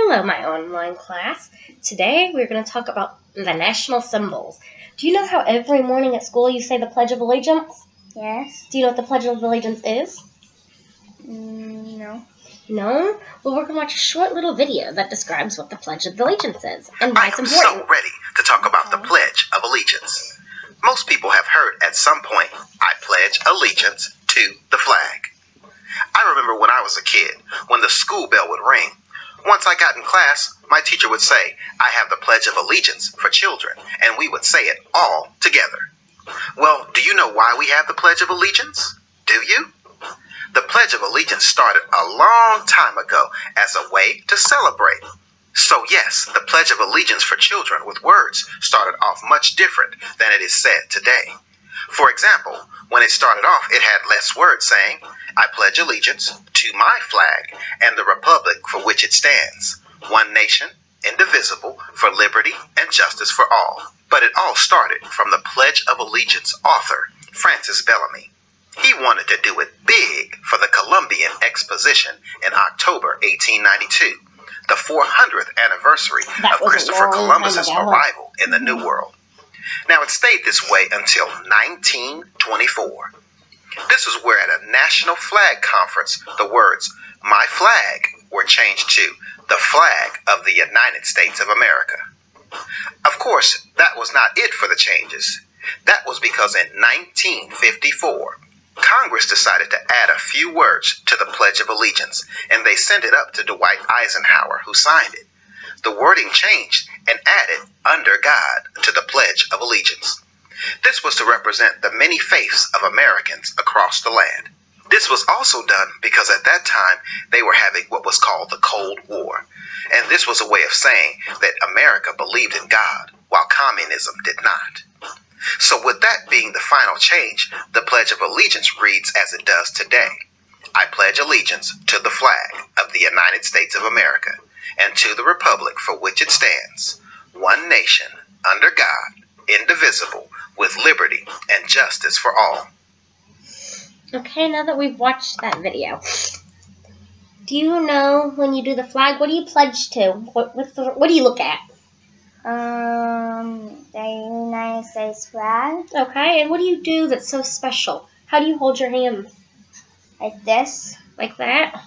Hello, my online class. Today we're going to talk about the national symbols. Do you know how every morning at school you say the Pledge of Allegiance? Yes. Do you know what the Pledge of Allegiance is? No. No? Well, we're going to watch a short little video that describes what the Pledge of Allegiance is and why it's important. I am so ready to talk about the Pledge of Allegiance. Most people have heard at some point, I pledge allegiance to the flag. I remember when I was a kid, when the school bell would ring. Once I got in class, my teacher would say, I have the Pledge of Allegiance for children, and we would say it all together. Well, do you know why we have the Pledge of Allegiance? Do you? The Pledge of Allegiance started a long time ago as a way to celebrate. So yes, the Pledge of Allegiance for children with words started off much different than it is said today. For example, when it started off, it had less words saying, I pledge allegiance to my flag and the republic for which it stands, one nation, indivisible, for liberty and justice for all. But it all started from the Pledge of Allegiance author, Francis Bellamy. He wanted to do it big for the Columbian Exposition in October 1892, the 400th anniversary of Christopher Columbus's arrival in the New World. Now, it stayed this way until 1924. This was where at a national flag conference, the words, my flag, were changed to the flag of the United States of America. Of course, that was not it for the changes. That was because in 1954, Congress decided to add a few words to the Pledge of Allegiance, and they sent it up to Dwight Eisenhower, who signed it. The wording changed and added under God to the Pledge of Allegiance. This was to represent the many faiths of Americans across the land. This was also done because at that time they were having what was called the Cold War, and this was a way of saying that America believed in God while communism did not. So with that being the final change, the Pledge of Allegiance reads as it does today. I pledge allegiance to the flag of the United States of America and to the republic for which it stands, one nation, under God, indivisible, with liberty and justice for all. Okay, now that we've watched that video, do you know when you do the flag, what do you pledge to? What do you look at? The United States flag. Okay, and what do you do that's so special? How do you hold your hands? Like this. Like that?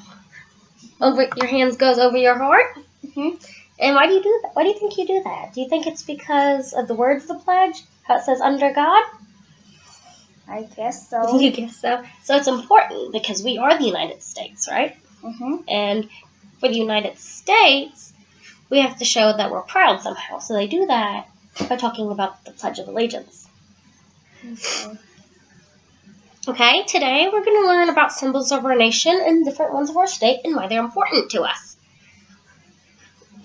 Over your hands goes over your heart? Mm-hmm. And why do you do that? Why do you think you do that? Do you think it's because of the words of the pledge? How it says under God? I guess so. You guess so. So it's important because we are the United States, right? Mm-hmm. And for the United States, we have to show that we're proud somehow. So they do that by talking about the Pledge of Allegiance. Okay, today we're going to learn about symbols of our nation and different ones of our state and why they're important to us.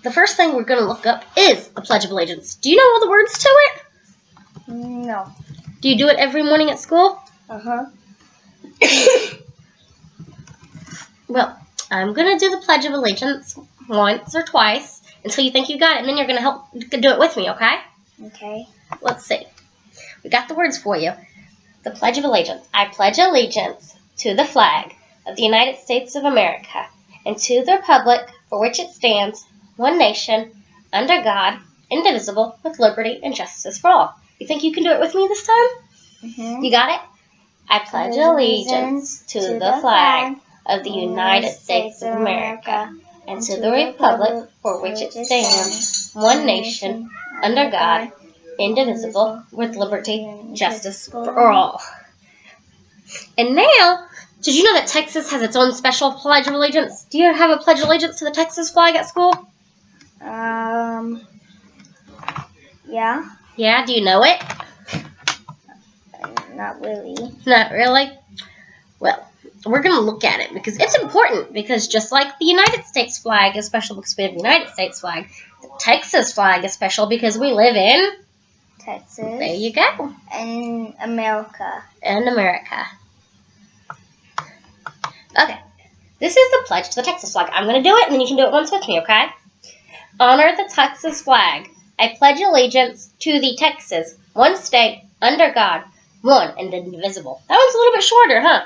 The first thing we're going to look up is the Pledge of Allegiance. Do you know all the words to it? No. Do you do it every morning at school? Uh-huh. Well, I'm going to do the Pledge of Allegiance once or twice until you think you got it, and then you're going to do it with me, okay? Okay. Let's see. We got the words for you. The Pledge of Allegiance. I pledge allegiance to the flag of the United States of America and to the republic for which it stands, one nation, under God, indivisible, with liberty and justice for all. You think you can do it with me this time? Mm-hmm. You got it? I pledge allegiance to the flag of the United States of America and to the republic for which it stands, one nation, under God, indivisible, with liberty and justice for all. And now, did you know that Texas has its own special Pledge of Allegiance? Do you have a Pledge of Allegiance to the Texas flag at school? Yeah. Yeah, do you know it? Not really. Not really? Well, we're going to look at it because it's important because just like the United States flag is special because we have the United States flag, the Texas flag is special because we live in Texas. There you go. And America. And America. Okay. This is the pledge to the Texas flag. I'm going to do it, and then you can do it once with me, okay? Honor the Texas flag. I pledge allegiance to the Texas, one state, under God, one and indivisible. That one's a little bit shorter, huh?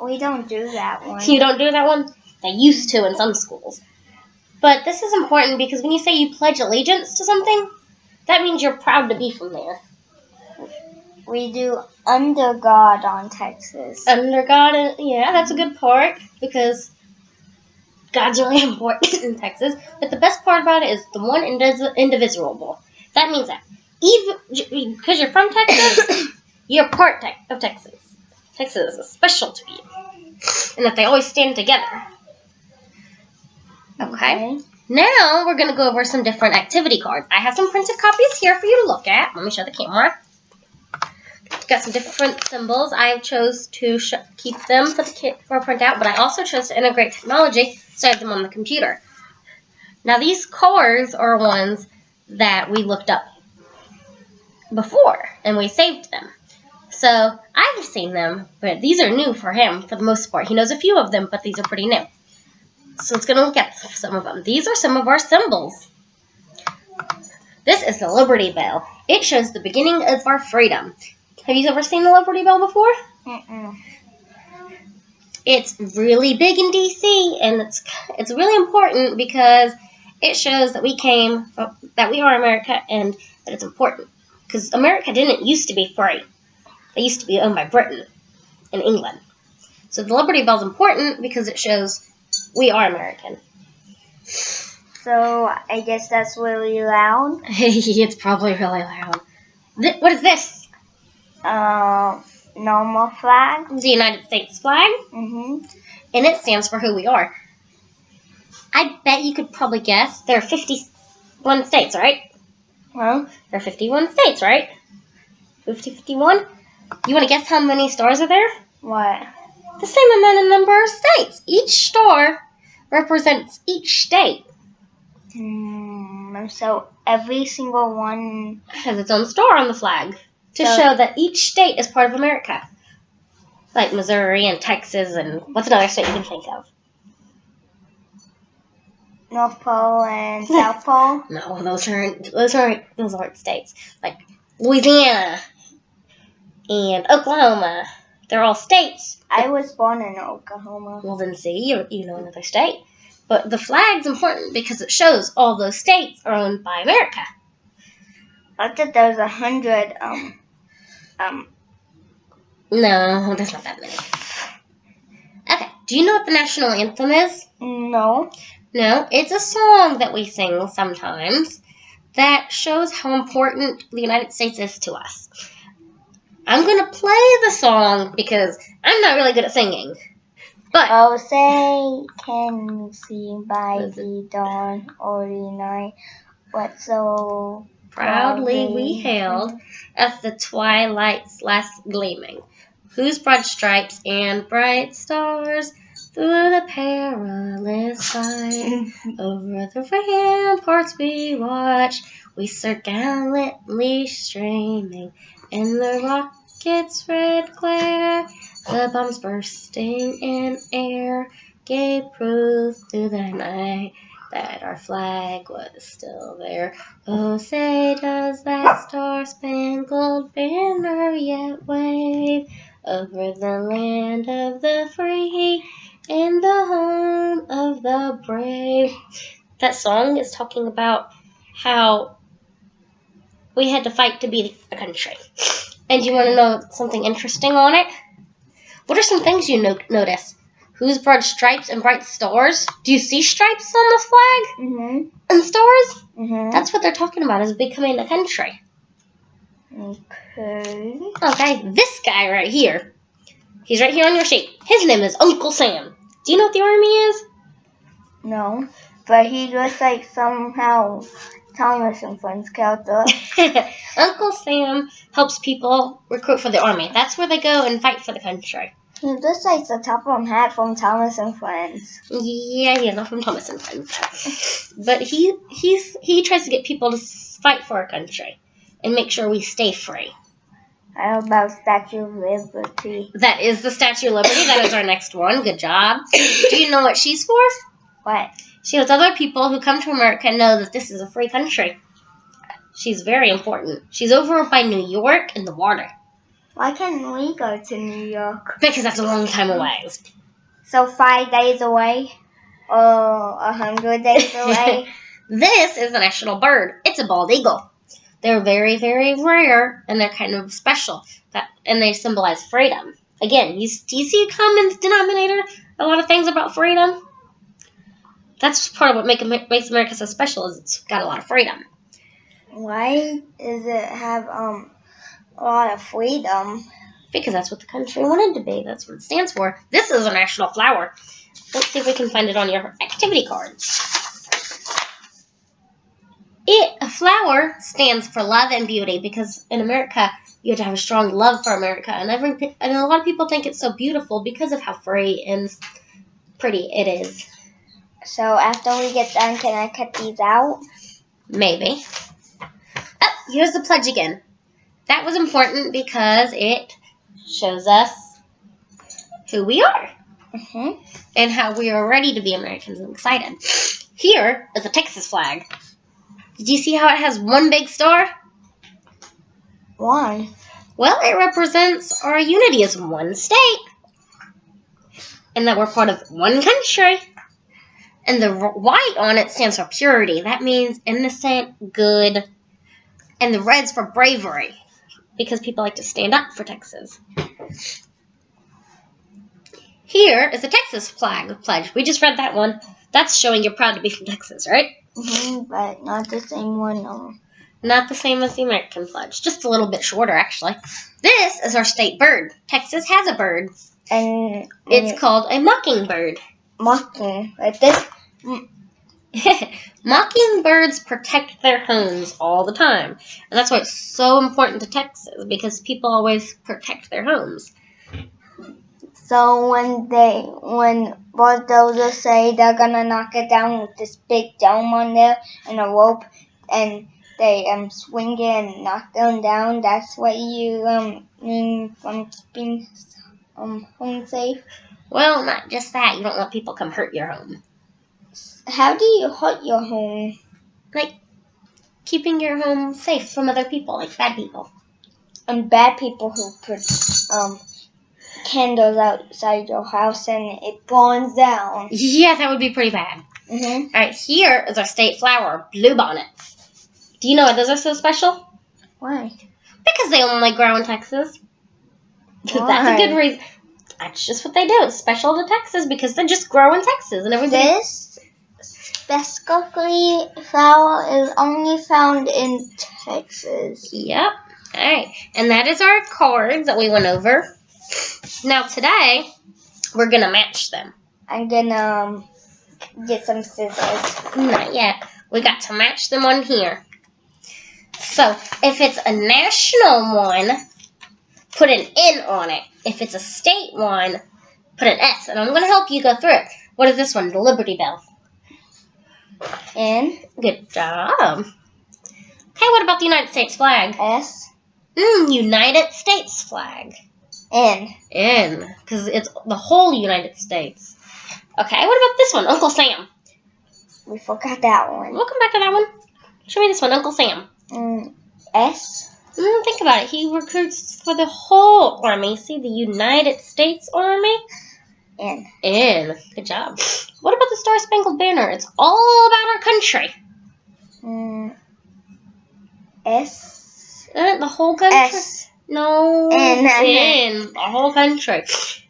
We don't do that one. You don't do that one? They used to in some schools. But this is important because when you say you pledge allegiance to something, that means you're proud to be from there. We do under God on Texas. Under God, yeah, that's a good part because God's really important in Texas. But the best part about it is the one indivisible. That means that even because you're from Texas, you're part of Texas. Texas is special to you, and that they always stand together. Okay. Now we're gonna go over some different activity cards. I have some printed copies here for you to look at. Let me show the camera. Got some different symbols. I chose to keep them for a printout, but I also chose to integrate technology, so I have them on the computer. Now these cards are ones that we looked up before, and we saved them. So I've seen them, but these are new for him for the most part. He knows a few of them, but these are pretty new. So let's go look at some of them. These are some of our symbols. This is the Liberty Bell. It shows the beginning of our freedom. Have you ever seen the Liberty Bell before? Mm-mm. It's really big in D.C. and it's really important because it shows that we are America and that it's important. Because America didn't used to be free. They used to be owned by Britain and England. So the Liberty Bell is important because it shows we are American. So I guess that's really loud. It's probably really loud. What is this? Normal flag. The United States flag. Mm-hmm. And it stands for who we are. I bet you could probably guess there are 51 states, right? Well, There are 51 states, right? 51? You want to guess how many stars are there? what? The same amount of number of states. Each star represents each state. So every single one. Has its own star on the flag to So- show that each state is part of America. Like Missouri and Texas and what's another state you can think of? North Pole and South Pole. No, those aren't states. Like Louisiana and Oklahoma. They're all states. I was born in Oklahoma. Well, then see, you know another state. But the flag's important because it shows all those states are owned by America. I thought there was 100. No, there's not that many. Okay, do you know what the national anthem is? No. No, it's a song that we sing sometimes that shows how important the United States is to us. I'm going to play the song because I'm not really good at singing. But Oh, say, can you see by the dawn or the night what so proudly we hailed as the twilight's last gleaming, whose broad stripes and bright stars through the perilous fight over the ramparts we watch, we saw gallantly streaming in the rocket's red glare. The bombs bursting in air gave proof through the night that our flag was still there. Oh, say does that star-spangled banner yet wave over the land of the free and the home of the brave. That song is talking about how we had to fight to be a country. And you want to know something interesting on it? What are some things you notice? Whose broad stripes and bright stars? Do you see stripes on the flag? Mm-hmm. And stars? Mm-hmm. That's what they're talking about, is becoming a country. Okay. Okay, this guy right here. He's right here on your sheet. His name is Uncle Sam. Do you know what the Army is? No. But he looks like somehow Thomas and Friends character. Uncle Sam helps people recruit for the Army. That's where they go and fight for the country. He looks like the top of hat from Thomas and Friends. Yeah, he is not from Thomas and Friends. But he tries to get people to fight for our country and make sure we stay free. How about Statue of Liberty? That is the Statue of Liberty. That is our next one. Good job. Do you know what she's for? What? She lets other people who come to America know that this is a free country. She's very important. She's over by New York in the water. Why can't we go to New York? Because that's a long time away. So 5 days away? Oh, 100 days away. This is the national bird. It's a bald eagle. They're very, very rare, and they're kind of special. And they symbolize freedom. Again, do you see a common denominator? A lot of things about freedom. That's part of what makes America so special. Is it's got a lot of freedom. Why does it have a lot of freedom? Because that's what the country wanted to be. That's what it stands for. This is a national flower. Let's see if we can find it on your activity card. A flower stands for love and beauty, because in America you have to have a strong love for America, and a lot of people think it's so beautiful because of how free and pretty it is. So after we get done, can I cut these out? Maybe. Oh, here's the pledge again. That was important because it shows us who we are and how we are ready to be Americans and excited. Here is the Texas flag. Did you see how it has one big star? Why? Well, it represents our unity as one state, and that we're part of one country. And the white on it stands for purity. That means innocent, good. And the red's for bravery, because people like to stand up for Texas. Here is the Texas flag pledge. We just read that one. That's showing you're proud to be from Texas, right? But not the same one. Not the same as the American pledge. Just a little bit shorter, actually. This is our state bird. Texas has a bird. And it's called a mockingbird. Mocking. Like this. Mockingbirds protect their homes all the time. And that's why it's so important to Texas, because people always protect their homes. So when bulldozers say they're gonna knock it down with this big dome on there and a rope, and they swing it and knock them down, that's what you mean from keeping home safe? Well, not just that. You don't want people come hurt your home. How do you hurt your home? Like keeping your home safe from other people, like bad people. And bad people who put candles outside your house and it burns down. Yeah, that would be pretty bad. All right, here is our state flower, bluebonnets. Do you know why those are so special? Why? Because they only grow in Texas. Why? That's a good reason. That's just what they do. It's special to Texas because they just grow in Texas, and everybody. This specifically flower is only found in Texas. Yep. All right, and that is our cards that we went over. Now today, we're gonna match them. I'm gonna get some scissors. Not yet. We got to match them on here. So if it's a national one, put an N on it. If it's a state one, put an S. And I'm going to help you go through it. What is this one? The Liberty Bell. N. Good job. Okay, what about the United States flag? S. United States flag. N. N, because it's the whole United States. Okay, what about this one? Uncle Sam. We forgot that one. We'll come back to that one. Show me this one, Uncle Sam. S. Think about it. He recruits for the whole army. See, the United States Army? N. N. Good job. What about the Star-Spangled Banner? It's all about our country. S. The whole country? S. No. N. The whole country.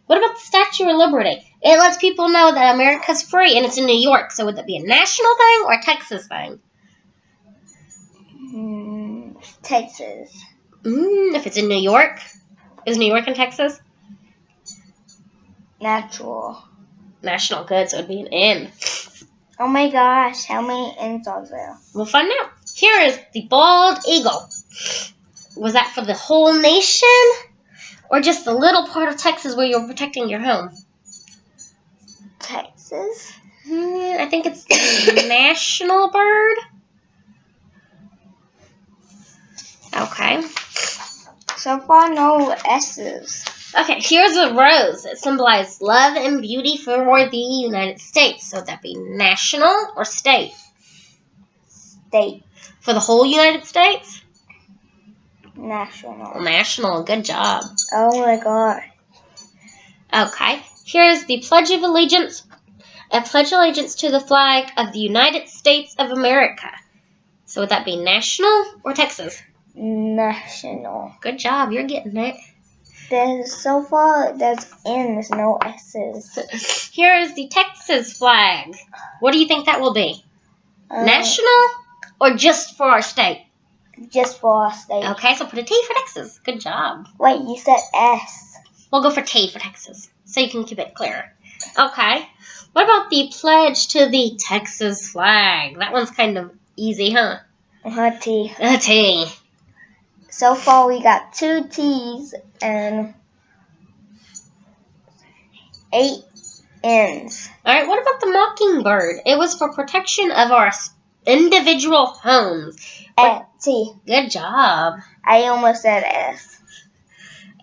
What about the Statue of Liberty? It lets people know that America's free, and it's in New York. So would that be a national thing or a Texas thing? Texas. If it's in New York? Is New York in Texas? National. Good, so it would be an N. Oh my gosh, how many N's are there? We'll find out. Here is the bald eagle. Was that for the whole nation? Or just the little part of Texas where you're protecting your home? Texas? I think it's the national bird. Okay. So far, no S's. Okay, here's a rose. It symbolizes love and beauty for the United States. So would that be national or state? State. For the whole United States? National. National. Good job. Oh my god. Okay. Here's the Pledge of Allegiance. I pledge allegiance to the flag of the United States of America. So would that be national or Texas? National. Good job, you're getting it. So far, there's N's, no S's. Here is the Texas flag. What do you think that will be? National or just for our state? Just for our state. Okay, so put a T for Texas. Good job. Wait, you said S. We'll go for T for Texas, so you can keep it clear. Okay. What about the pledge to the Texas flag? That one's kind of easy, huh? T. A T. So far, we got 2 T's and 8 N's. All right, what about the mockingbird? It was for protection of our individual homes. T. Good job. I almost said S.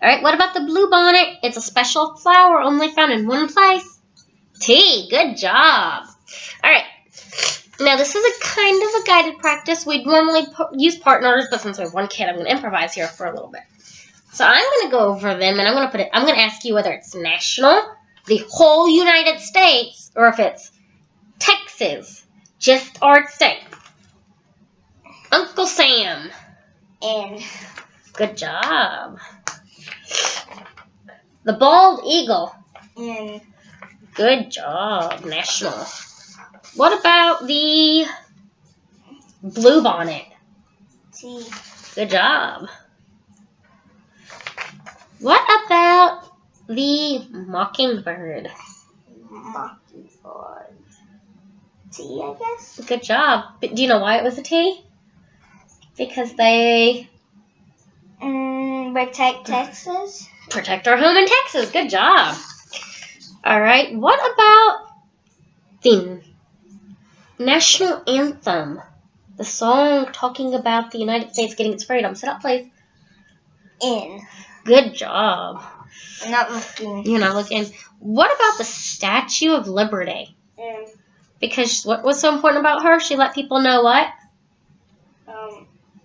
All right, what about the bluebonnet? It's a special flower only found in one place. T. Good job. All right. Now, this is a kind of a guided practice. We'd normally use partners, but since we have one kid, I'm going to improvise here for a little bit. So I'm going to go over them, and I'm going to ask you whether it's national, the whole United States, or if it's Texas, just our state. Uncle Sam. N. Good job. The bald eagle. N. Good job. National. What about the bluebonnet? T. Good job. What about the mockingbird? Mockingbird. T, I guess. Good job. But do you know why it was a T? Because they Protect Texas. protect our home in Texas. Good job. All right. What about the national anthem? The song talking about the United States getting its freedom. Sit up, please. N. Good job. I'm not looking. You're not looking. What about the Statue of Liberty? N. Because what was so important about her? She let people know what?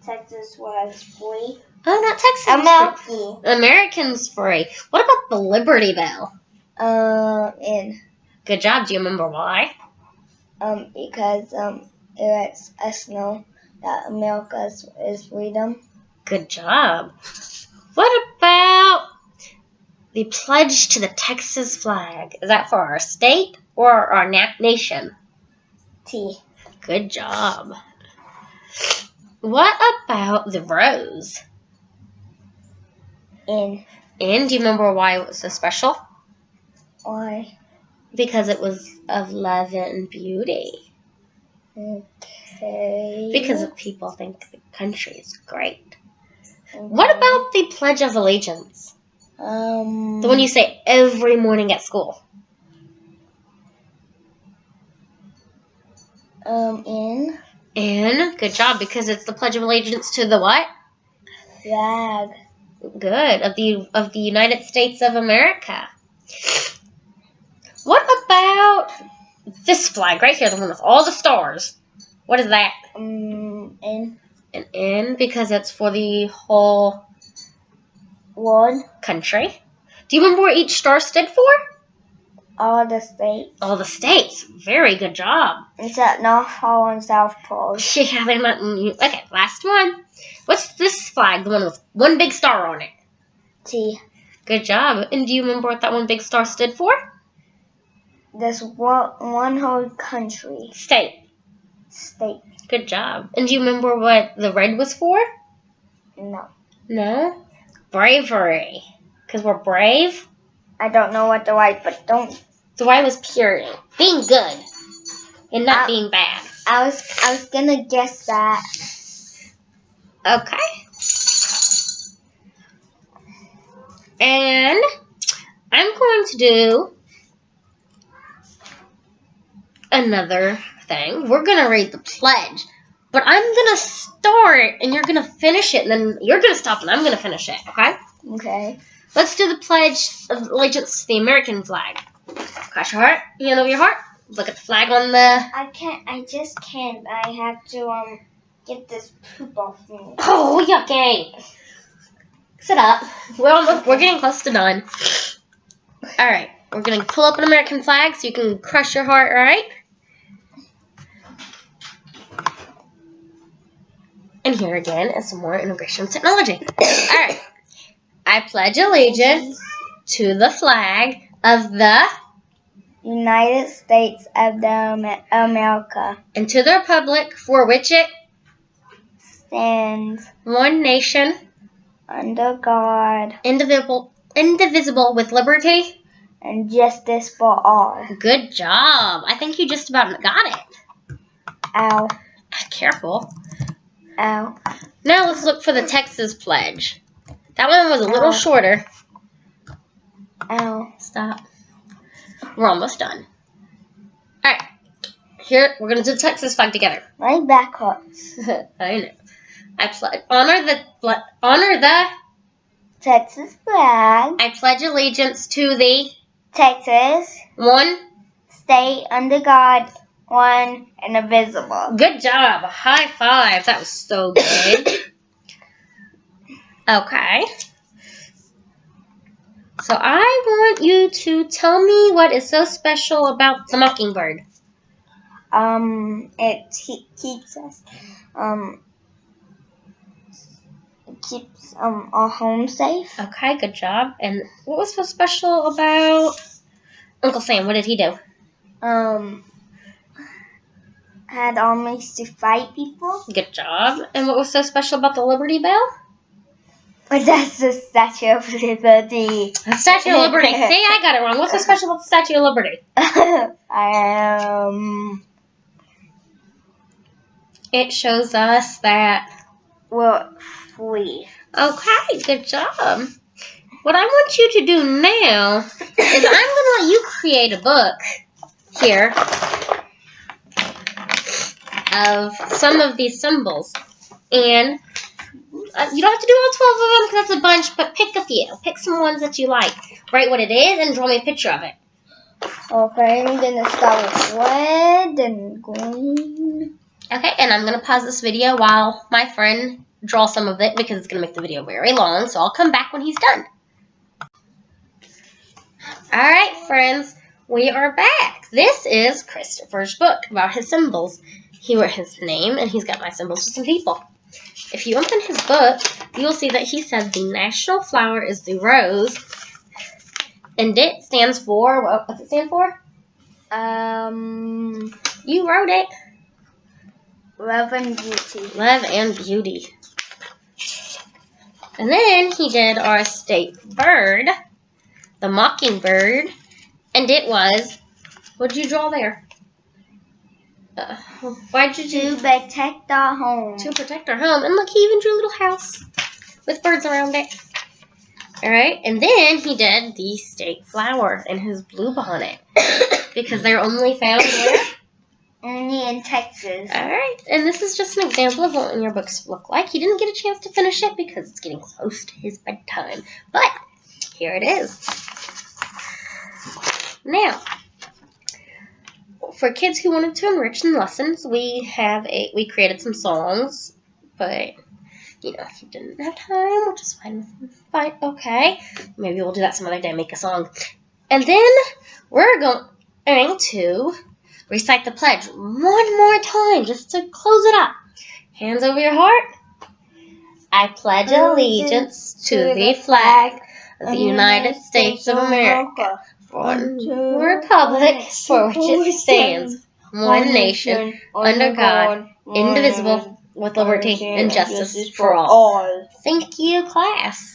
Texas was free. Oh, not Texas. America. Americans free. What about the Liberty Bell? N. Good job. Do you remember why? Because it lets us know that America is freedom. Good job. What about the pledge to the Texas flag? Is that for our state or our nation? T. Good job. What about the rose? N. And do you remember why it was so special? Y. Because it was of love and beauty. Okay. Because people think the country is great. What about the Pledge of Allegiance? The one you say every morning at school. N. And good job, because it's the Pledge of Allegiance to the what? Flag. Good, of the United States of America. What about this flag right here, the one with all the stars? What is that? N. An N, because it's for the whole One. country. Do you remember what each star stood for? All the states. All the states. Very good job. Except North Pole and South Pole. Yeah, they're not. Okay, last one. What's this flag? The one with one big star on it. T. Good job. And do you remember what that one big star stood for? There's one whole country. State. State. Good job. And do you remember what the red was for? No. No? Bravery. Because we're brave. I don't know what the white, but don't. The white was pure. Being good. And not being bad. I was gonna guess that. Okay. And I'm going to do another thing. We're going to read the pledge. But I'm going to start and you're going to finish it. And then you're going to stop and I'm going to finish it. Okay? Okay. Let's do the Pledge of Allegiance to the American flag. Cross your heart. Hand over your heart. Look at the flag on the... I can't. I just can't. I have to get this poop off me. Oh, yucky. Sit up. We're getting close to done. All right. We're going to pull up an American flag so you can crush your heart, right? And here again is some more integration technology. All right. I pledge allegiance to the flag of the United States of America and to the republic for which it stands one nation under God, indivisible with liberty and justice for all. Good job. I think you just about got it. Ow. Careful. Ow. Now let's look for the Texas pledge. That one was a little shorter. Ow. Stop. We're almost done. Alright. Here, we're going to do the Texas flag together. My back hurts. I know. I pledge. Honor the Texas flag. I pledge allegiance to the Texas. one State under God, one and indivisible. Good job. A high five. That was so good. Okay. So I want you to tell me what is so special about the mockingbird. It keeps us, our home safe. Okay, good job. And what was so special about Uncle Sam? What did he do? Had armies to fight people. Good job. And what was so special about the Liberty Bell? But that's the Statue of Liberty. The Statue of Liberty. See, I got it wrong. What's so special about the Statue of Liberty? It shows us that we're free. Okay, good job. What I want you to do now is I'm going to let you create a book here of some of these symbols. And you don't have to do all 12 of them because that's a bunch, but pick a few. Pick some ones that you like. Write what it is and draw me a picture of it. Okay, I'm going to start with red and green. Okay, and I'm going to pause this video while my friend draws some of it because it's going to make the video very long, so I'll come back when he's done. Alright, friends, we are back. This is Christopher's book about his symbols. He wrote his name, and he's got my symbols for some people. If you open his book, you'll see that he says the national flower is the rose, and it stands for, what does it stand for? You wrote it. Love and beauty. Love and beauty. And then he did our state bird, the mockingbird, and it was, what did you draw there? Why did you To protect our home. To protect our home. And look, he even drew a little house with birds around it. Alright, and then he did the state flower and his bluebonnet. Because they're only found where? Only in Texas. Alright, and this is just an example of what your books look like. He didn't get a chance to finish it because it's getting close to his bedtime. But here it is. Now, for kids who wanted to enrich in lessons, we created some songs, but you know, if you didn't have time, which is fine with me. Fine, okay. Maybe we'll do that some other day, make a song. And then we're going to recite the pledge one more time, just to close it up. Hands over your heart. I pledge allegiance to the flag of the United States of America, one republic for which it stands, one nation, under God, indivisible, with liberty and justice for all. Thank you, class.